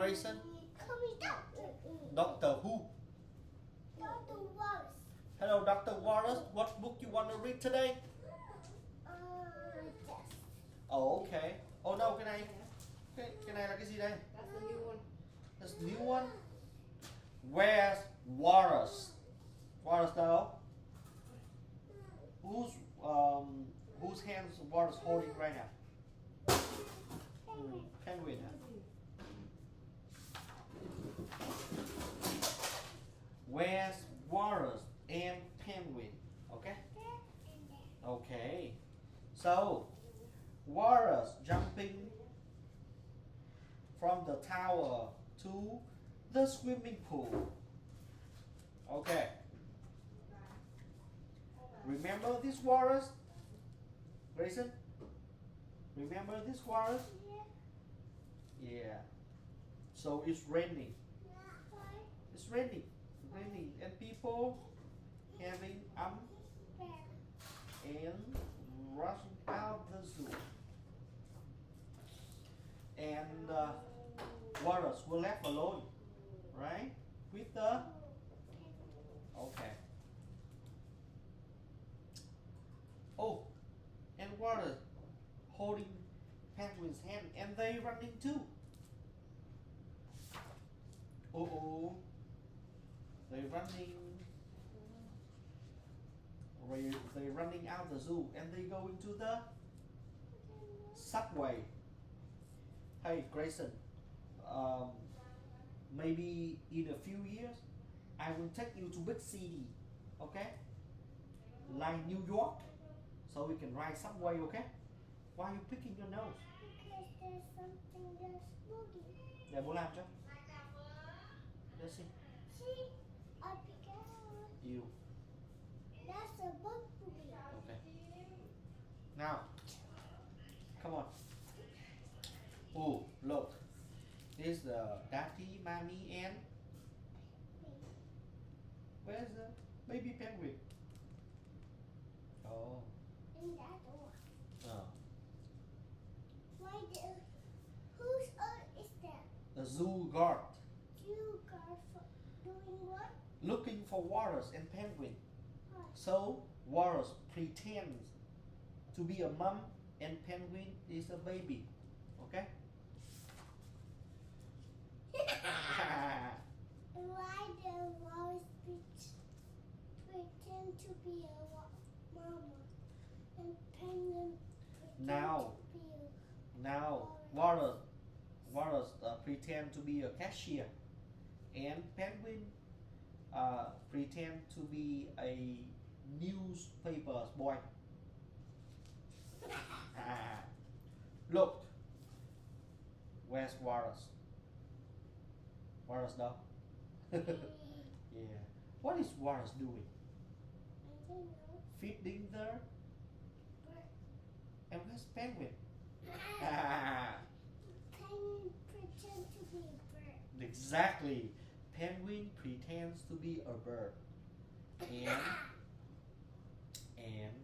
Grayson? Doctor Who? Walrus. Hello, Dr. Walrus. What book you want to read today? Yes. Oh, okay. Oh no, cái này là cái gì đây? That's the new one. That's the new one. Where's Walrus? Walrus đâu? Whose hands Walrus holding right now? Penguin. Huh? Where's Walrus and Penguin? Okay. Okay. So Walrus jumping from the tower to the swimming pool. Okay. Remember this walrus? Grayson? Remember this walrus? Yeah. So it's raining. It's raining. Raining. And people having and rushing out the zoo. And walrus were left alone, right? With the okay. Oh, and walrus holding penguin's hand, and they running too. Oh, they running. They running out the zoo, and they go into the subway. Hey Grayson, maybe in a few years, I will take you to big city, okay? Like New York, so we can ride subway, okay? Why are you picking your nose? Because there's something that's moving. Để bố làm cho. Let's see. See, I pick out. You. That's a bumblebee. Okay. Now, come on. Oh, look. This is the daddy, mommy, and where's the baby penguin? Oh. In that door. Oh. Whose is that? The zoo guard You guard for doing what? looking for walrus and penguin. What? So walrus pretends to be a mom and penguin is a baby. Okay? Why the walrus pretend to be a mama and penguin pretend Now. to be a Now walrus pretend to be a cashier, and penguin pretend to be a newspaper boy. Look, where's walrus? Walrus đâu? Yeah. What is walrus doing? I don't know. Feeding the. Bird. And where's penguin? Penguin pretend to be a bird. Exactly. Penguin pretends to be a bird. And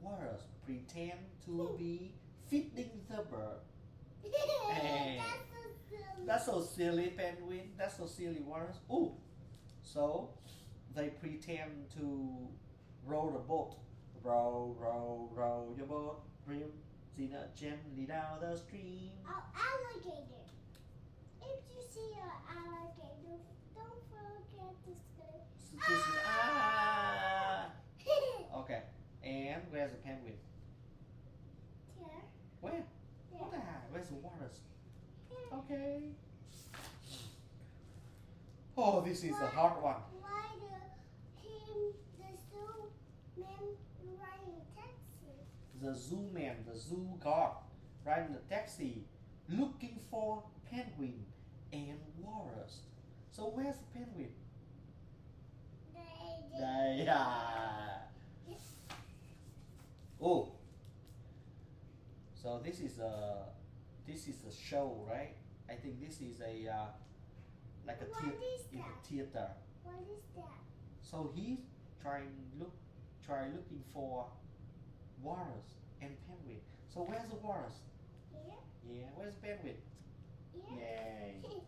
walrus pretend to be feeding the bird. Hey. That's so silly. That's so silly, penguin. That's so silly, walrus. Ooh. So they pretend to row the boat. Row, row, row your boat. Gently down the stream. Our alligator. If you see an alligator, don't forget to say. Ah. Okay. And where's the penguin? Here. Where? There. What the heck? Where's the walrus? Here. Okay. Oh, this is a hard one. Why the zoo man riding taxi? The zoo man, the zoo guard, riding the taxi, looking for penguin and walrus. So where's the penguin? Đây à. Oh. So this is a show, right? I think this is a like a What is in a that? theater. What is that? So he's looking for walrus and penguin. So where's the walrus? Here? Yeah, where's the penguin? Here? Yay!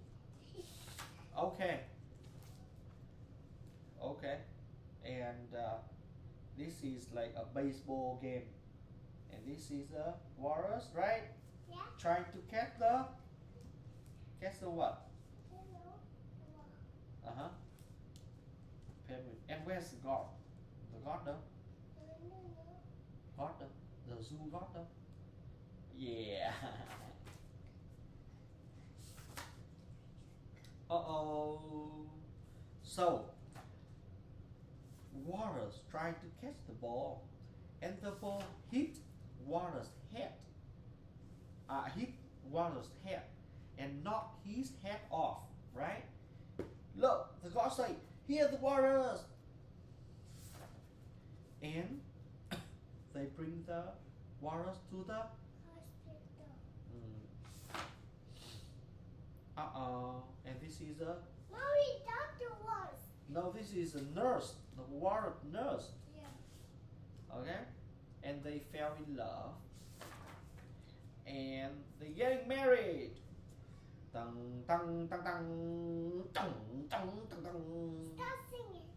Okay. Okay. And this is like a baseball game. And this is a walrus, right? Yeah. Trying to catch the what? Hello. Uh-huh. Penguin. And where's the guard? The guard though? Guard though? The zoo guard though? Yeah. Uh-oh. So, Walrus tried to catch the ball, and the ball hit Walrus' head. Hit Walrus' head, and knocked his head off. Right? Look, the guard say, "Here the Walrus," and they bring the Walrus to the. Hospital. Uh-oh. And this is a. Mommy, Dr. was. No, this is a nurse. The Walrus nurse. Yeah. Okay? And they fell in love. And they getting married. Dun, dun, dun, dun, dun, dun, dun, dun. Stop singing.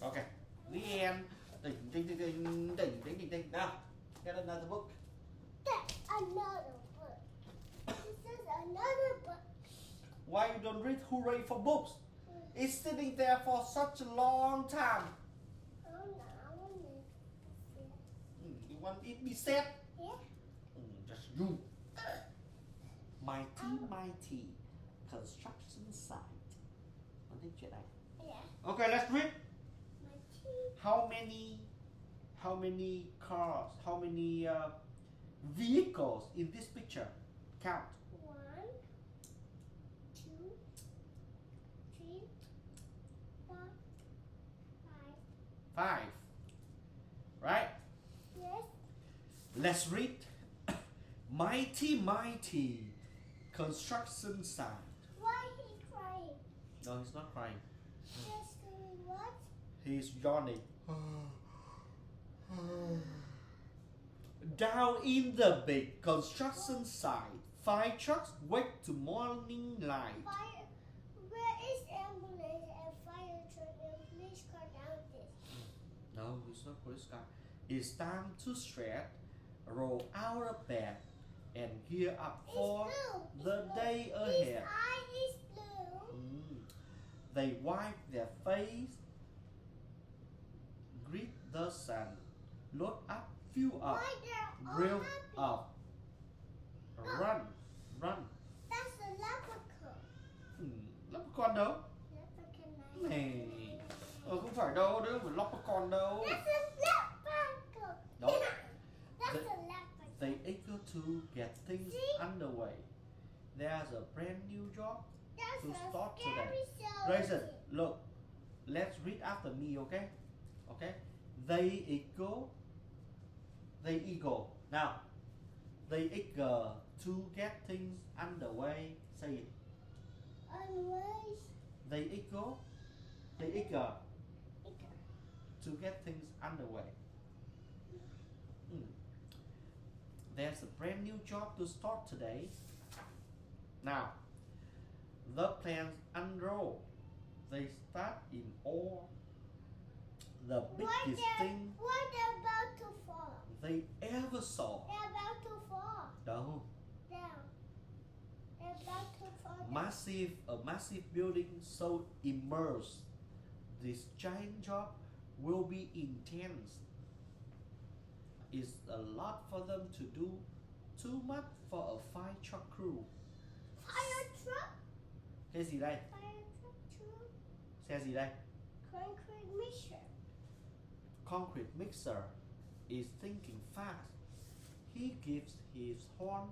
Okay. The end. Ding, ding, ding, ding, ding, ding, ding, ding. Now, get another book. That's another book. This is another book. Why you don't read Hooray for Books? It's sitting there for such a long time. Oh no, I want to You want it be said? Yeah. Just you. Mighty construction site. What did you like? Yeah. Okay, let's read. My teeth. How many cars? How many vehicles in this picture? Count. 1, 2, 3, 4, 5. 5. Right? Yes. Let's read. Mighty construction site. Why he crying? No, he's not crying. Just doing what? He's yawning. Down in the big construction site, 5 trucks wake to morning light. Fire. Where is ambulance and fire truck and police car down this? No, it's not police car. It's time to stretch, roll out of bed, and gear up for It's blue. the It's blue. day His ahead. eye is blue. They wipe their face, greet the sun, load up, fuel up, Why they're all grill happy? up, run. That's a leprechaun. Leprechaun đâu? Leprechaun. Này. Không phải đâu, đó là leprechaun đâu. That's a leprechaun. No. That's The- a leprechaun. They eager to get things See? underway. There's a brand new job That's to a start scary today. skeleton. Grayson, look. Let's read after me, okay? Okay? They eager. Now, they eager to get things underway. Say it. Unways. They eager to get things underway. There's a brand new job to start today. Now, the plans unroll. They start in awe. The biggest thing What they're about to fall? they ever saw. They're about to fall No, down. They're about to fall down. a massive building so immersed. This giant job will be intense. It's a lot for them to do. Too much for a 5 truck crew. Fire truck. Cái gì đây? Fire truck too. Xe gì đây? Concrete mixer. Concrete mixer is thinking fast. He gives his horn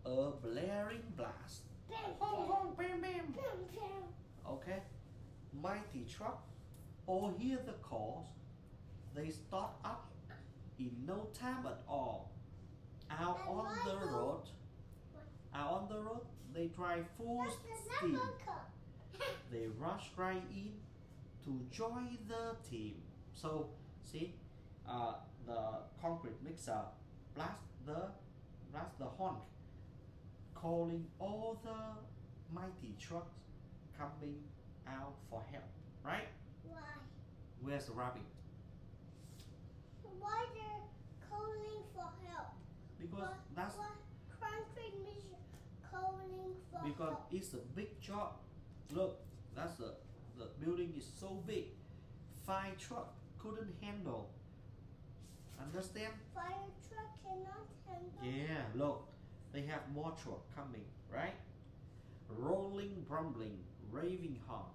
a blaring blast. Bam, Honk, bam, honk, bam, bam. bam, bam. Okay. Mighty truck all hear the calls. They start up in no time at all. Out And on why the don't- road. Out on the road, they drive full That's the steam. leprechaun. They rush right in to join the team. So see, the concrete mixer blast the horn, calling all the mighty trucks coming out for help, right? Why? Where's the rabbit? Why they're calling for help? Because that's Why country mission calling for because help? it's a big job. Look, that's the building is so big. 5 truck couldn't handle. Understand? Fire truck cannot handle. Yeah, look, they have more truck coming, right? Rolling, rumbling, raving hard.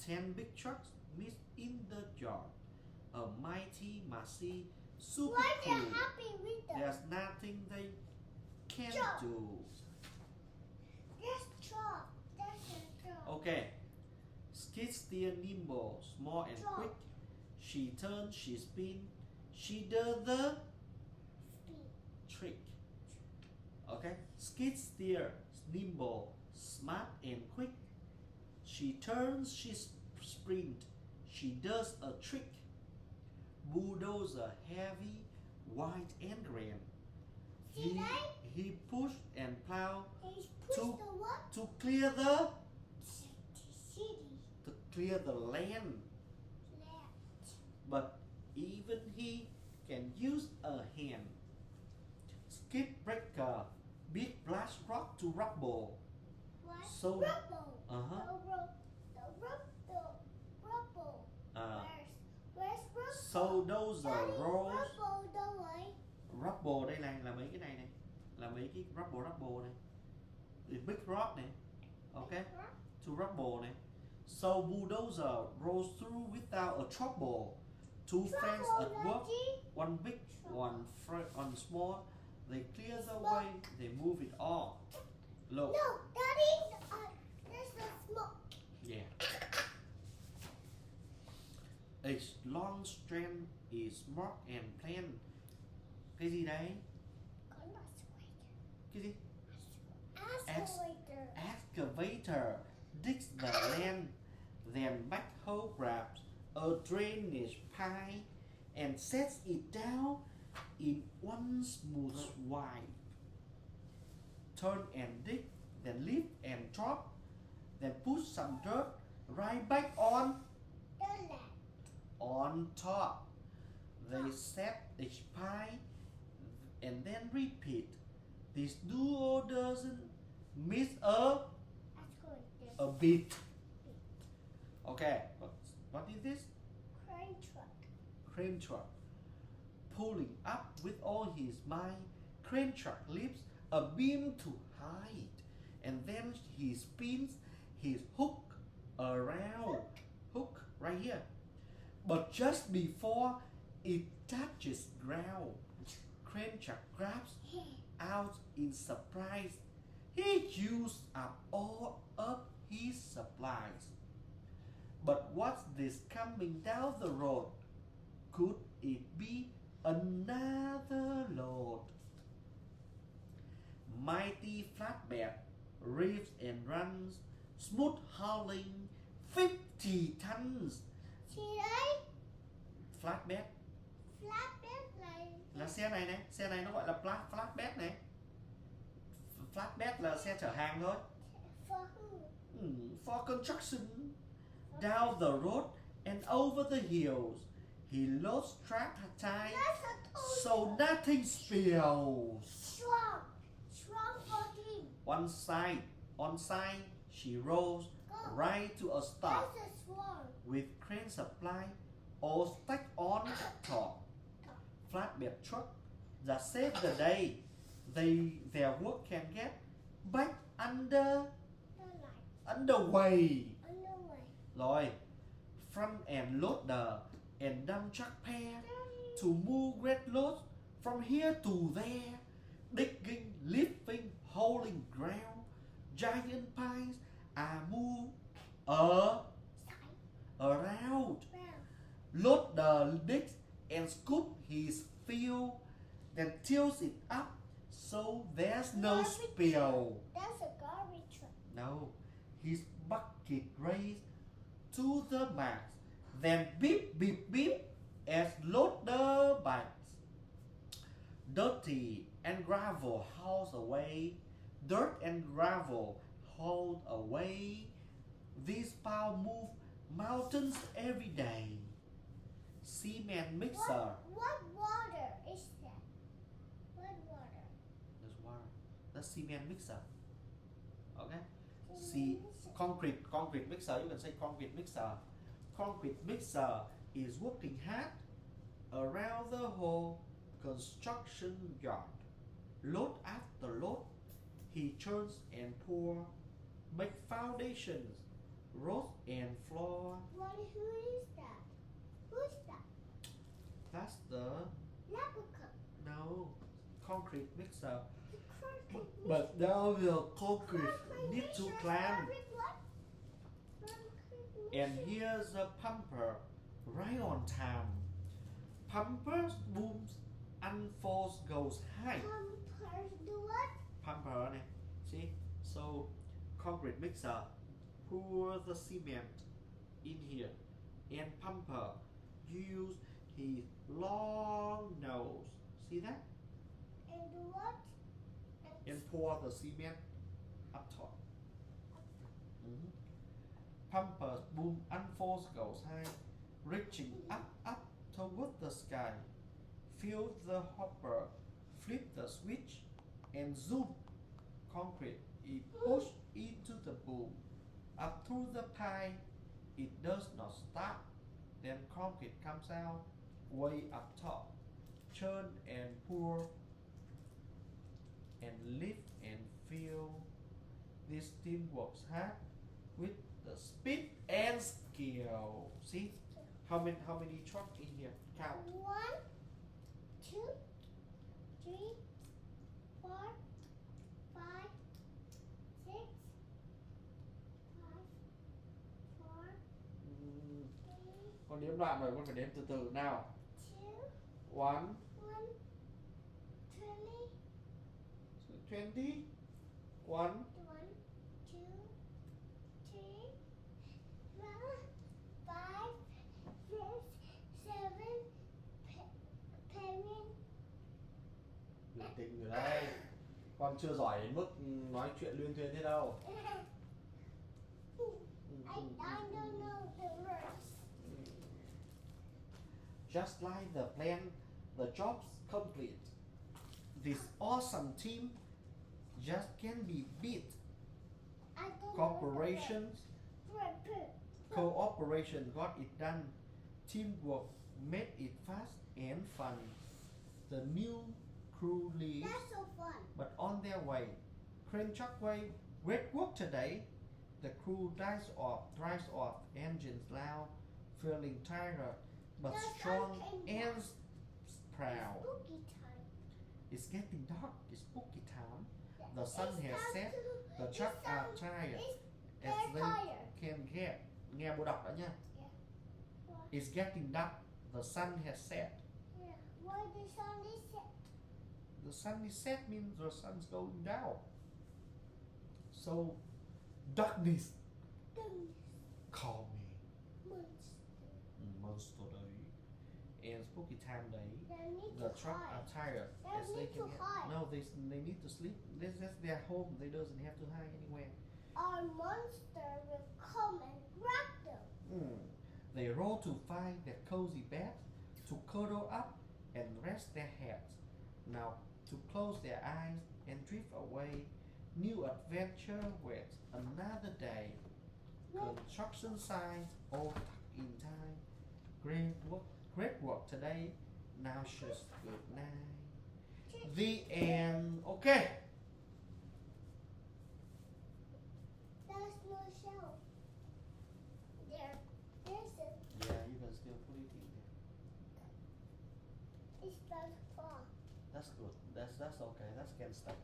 10 big trucks meet in the yard. A mighty, massy, super Why they're cool. happy with them? There's nothing they can't Job. do. That's job. That's a job. Okay. Skid steer nimble, small and Job. quick. She turns, she spins. She does the Speed. trick. Okay. Skid steer, nimble, smart and quick. She turns, she sprint. She does a trick. Bulldozer, heavy, white and grand. See that? He pushed and plowed He's pushed To- the what? to clear the City. land. Left. But even he can use a hand. Skid breaker, big blast rock to rubble. What? So- Rubble. Uh-huh. The rubble. Where's rubble? So those are Daddy, rolls. rubble đâu vậy? Rubble đây này là mấy cái này này, là mấy cái rubble này. The big rock này. Okay. To rubble này. So bulldozer rolls through without a trouble. 2 friends at work, one big, one small. They clear the way, they move it all. Look, No, Daddy, there's the smoke. yeah. A long strand is marked and planned. Cái gì đấy? Con Cái gì? Excavator. Excavator digs the land, then backhoe grabs a drainage pipe and sets it down in one smooth swipe. Turn and dig, then lift and drop, then put some dirt right back The left. on top. They set each pie and then repeat. This duo doesn't miss Excavator. a beat. Okay, what is this? Crane truck. Crane truck. Pulling up with all his might, crane truck lifts a beam to height, and then he spins his hook around. Hook right here. But just before it touches ground, crane truck grabs out in surprise. He used up all of his supplies. But what's this coming down the road? Could it be another load? Mighty flatbed reefs and runs, smooth hauling 50 tons. Chị đấy. Flatbed Flatbed này. là xe này này, xe này nó gọi là flatbed này. Flatbed là xe chở hàng thôi. For who? For construction. Down the road and over the hills, he lost track of time, That's a total. so nothing spills. Strong. Strong for him. On side, she rolls Go. right to a stop That's a swan. with crane supply all stacked on top. Flatbed truck that saved the day. Their work can get back The light. underway. Underway. Rồi, front end loader and dump truck pair to move great loads from here to there, digging, lifting, hauling ground. Giant piles are moved Side. around. Round. Loader digs and scoop his field, then tilts it up so there's no Garbage spill. That's a garbage truck. No, his bucket raised to the max. Then beep beep beep as loader bites. Dirty and gravel hauls away. Dirt and gravel hold away. This power move mountains every day. Cement mixer. What water is that? What water? That's water. That's cement mixer. Okay. See, concrete mixer. You can say concrete mixer. Concrete mixer is working hard around the whole construction yard. Load after load, he turns and pour, make foundations, roof and floor. Who is that? Who's that? That's the Leprechaun. no concrete mixer. The concrete But now the concrete need to climb. And here's a pumper right on time. Pumpers booms unfolds goes high. Pumpers do what? Pumper này. See? So concrete mixer pour the cement in here. And pumper use his long nose. See that? And do what? And pour the cement up top. Pumper's boom unfolds goes high, reaching up toward the sky. Fill the hopper, flip the switch, and zoom. Concrete is pushed into the boom. Up through the pipe, it does not stop. Then concrete comes out way up top. Churn and pour and lift and fill. This team works hard with the speed and skill. See how many trucks in here? Count. 1, 2, 3, 4, 5, 6, 5, 4, 3, Con đếm đoạn rồi, con phải đếm từ từ nào. 2, 1, 1, 20, 20, 1, 1, 2, 3, 4, 5, 6, 7, penguin. Bình tĩnh rồi đây. Con chưa giỏi đến mức nói chuyện luyên thuyên thế đâu. I don't know the words. Just like the plan, the job's complete. This awesome team just can't be beat. I don't Corporations, cooperation got it done. Teamwork made it fast and fun. The new crew leaves, That's so fun. but on their way, crane chuckway, great work today. The crew drives off, engines loud, feeling tired, but The sun strong came and down. proud. Spooky time. It's getting dark, it's spooky time. Yeah. The sun It's has time set, to- the it's truck are time- tired, it's- as they're they tired. can get. Nghe bộ đọc đã nha. Yeah. Why? It's getting dark, the sun has set. Yeah. Why the sun is set? The sun is set means the sun's going down. So, darkness, The call me. monster. Monster day. And spooky time day. They need The to truck hide. are tired. They as they need can to get. hide. No, they need to sleep. That's their home. They doesn't have to hide anywhere. Our monster will come and grab them. They roll to find their cozy bed, to cuddle up and rest their heads. Now to close their eyes and drift away. New adventure waits another day. Look, Construction signs all tucked in time. Great work today. Now just good night. The end. Okay. there's no shell. There isn't. Yeah, you can still put it in there. It's that far. That's good. That's okay. That's can stop.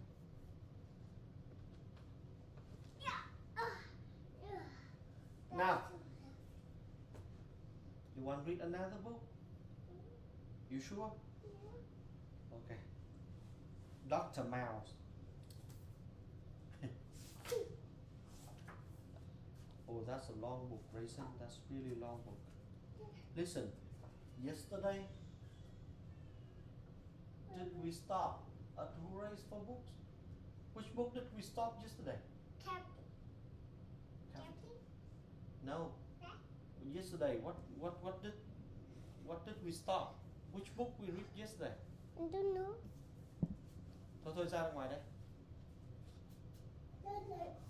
Yeah. Now. You want to read another book? You sure? Yeah. Okay. Dr. Mouse. Oh, that's a long book, Grayson. That's really long book. Listen, yesterday, did we stop at Hoorays for Books? Which book did we stop yesterday? Captain. No. Yesterday, what did we stop? Which book we read yesterday? I don't know. Thôi ra ngoài đây. Don't know.